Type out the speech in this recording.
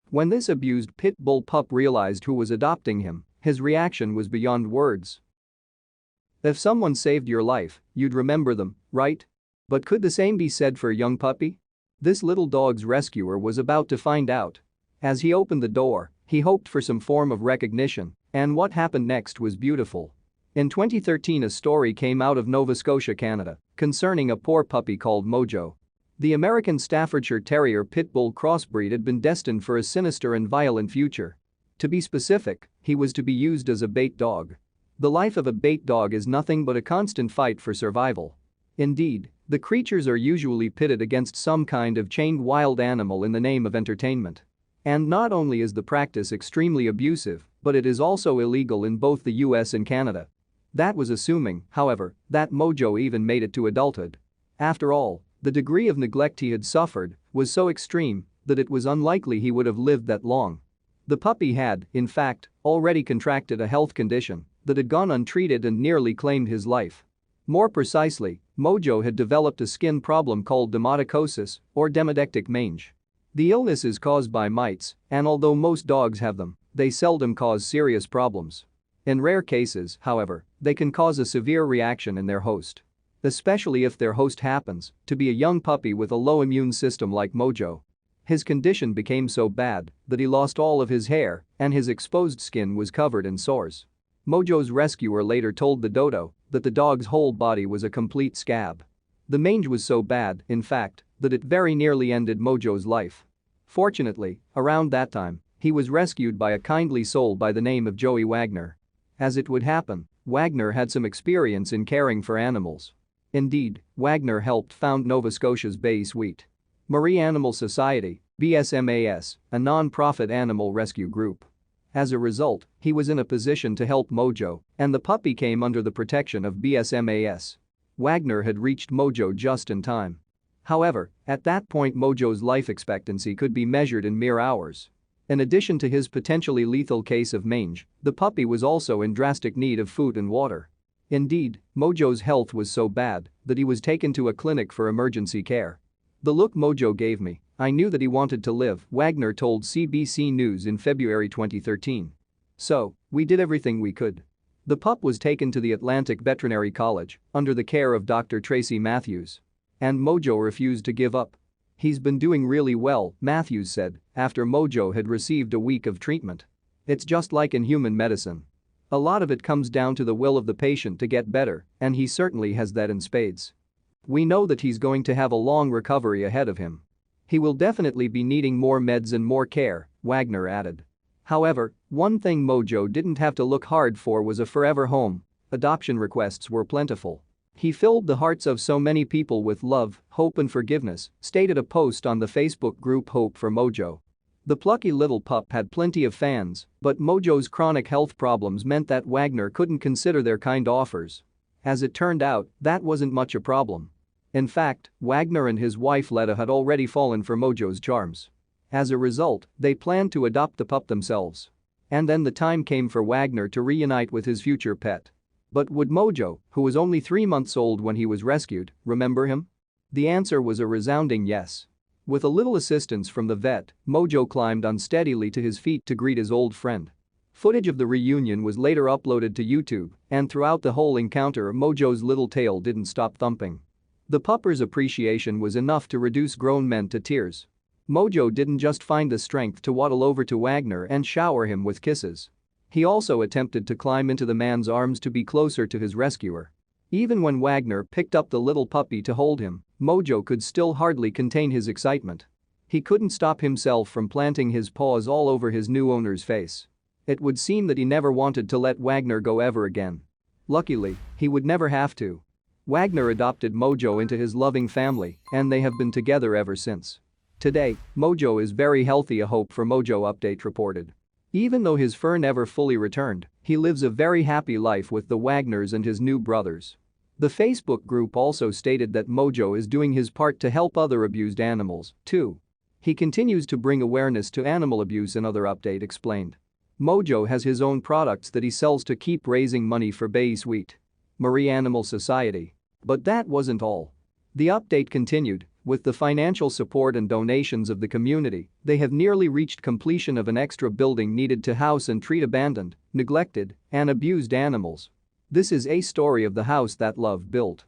When this abused pit bull pup realized who was adopting him, his reaction was beyond words. If someone saved your life, you'd remember them, right? But could the same be said for a young puppy? This little dog's rescuer was about to find out. As he opened the door, he hoped for some form of recognition, and what happened next was beautiful. In 2013, a story came out of Nova Scotia, Canada, concerning a poor puppy called Mojo. The American Staffordshire Terrier pit bull crossbreed had been destined for a sinister and violent future. To be specific, he was to be used as a bait dog. The life of a bait dog is nothing but a constant fight for survival. Indeed, the creatures are usually pitted against some kind of chained wild animal in the name of entertainment. And not only is the practice extremely abusive, but it is also illegal in both the US and Canada. That was assuming, however, that Mojo even made it to adulthood. After all, the degree of neglect he had suffered was so extreme that it was unlikely he would have lived that long. The puppy had, in fact, already contracted a health condition that had gone untreated and nearly claimed his life. More precisely, Mojo had developed a skin problem called dermaticosis or demodectic mange. The illness is caused by mites, and although most dogs have them, they seldom cause serious problems. In rare cases, however, they can cause a severe reaction in their host. Especially if their host happens to be a young puppy with a low immune system like Mojo. His condition became so bad that he lost all of his hair and his exposed skin was covered in sores. Mojo's rescuer later told the dodo that the dog's whole body was a complete scab. The mange was so bad, in fact, that it very nearly ended Mojo's life. Fortunately, around that time, he was rescued by a kindly soul by the name of Joey Wagner. As it would happen, Wagner had some experience in caring for animals. Indeed, Wagner helped found Nova Scotia's Bay Sweet Marie Animal Society, BSMAS, a non-profit animal rescue group. As a result, he was in a position to help Mojo, and the puppy came under the protection of BSMAS. Wagner had reached Mojo just in time. However, at that point Mojo's life expectancy could be measured in mere hours. In addition to his potentially lethal case of mange, the puppy was also in drastic need of food and water. Indeed, Mojo's health was so bad that he was taken to a clinic for emergency care. The look Mojo gave me, I knew that he wanted to live, Wagner told CBC News in February 2013. So, we did everything we could. The pup was taken to the Atlantic Veterinary College under the care of Dr. Tracy Matthews. And Mojo refused to give up. He's been doing really well, Matthews said, after Mojo had received a week of treatment. It's just like in human medicine. A lot of it comes down to the will of the patient to get better, and he certainly has that in spades. We know that he's going to have a long recovery ahead of him. He will definitely be needing more meds and more care, Wagner added. However, one thing Mojo didn't have to look hard for was a forever home. Adoption requests were plentiful. He filled the hearts of so many people with love, hope and forgiveness, stated a post on the Facebook group Hope for Mojo. The plucky little pup had plenty of fans, but Mojo's chronic health problems meant that Wagner couldn't consider their kind offers. As it turned out, that wasn't much a problem. In fact, Wagner and his wife Letta had already fallen for Mojo's charms. As a result, they planned to adopt the pup themselves. And then the time came for Wagner to reunite with his future pet. But would Mojo, who was only 3 months old when he was rescued, remember him? The answer was a resounding yes. With a little assistance from the vet, Mojo climbed unsteadily to his feet to greet his old friend. Footage of the reunion was later uploaded to YouTube, and throughout the whole encounter Mojo's little tail didn't stop thumping. The pupper's appreciation was enough to reduce grown men to tears. Mojo didn't just find the strength to waddle over to Wagner and shower him with kisses. He also attempted to climb into the man's arms to be closer to his rescuer. Even when Wagner picked up the little puppy to hold him, Mojo could still hardly contain his excitement. He couldn't stop himself from planting his paws all over his new owner's face. It would seem that he never wanted to let Wagner go ever again. Luckily, he would never have to. Wagner adopted Mojo into his loving family, and they have been together ever since. Today, Mojo is very healthy, a Hope for Mojo update reported. Even though his fur never fully returned, he lives a very happy life with the Wagners and his new brothers. The Facebook group also stated that Mojo is doing his part to help other abused animals, too. He continues to bring awareness to animal abuse, another update explained. Mojo has his own products that he sells to keep raising money for Bay Sweet Marie Animal Society. But that wasn't all. The update continued With the financial support and donations of the community, they have nearly reached completion of an extra building needed to house and treat abandoned, neglected, and abused animals. This is a story of the house that love built.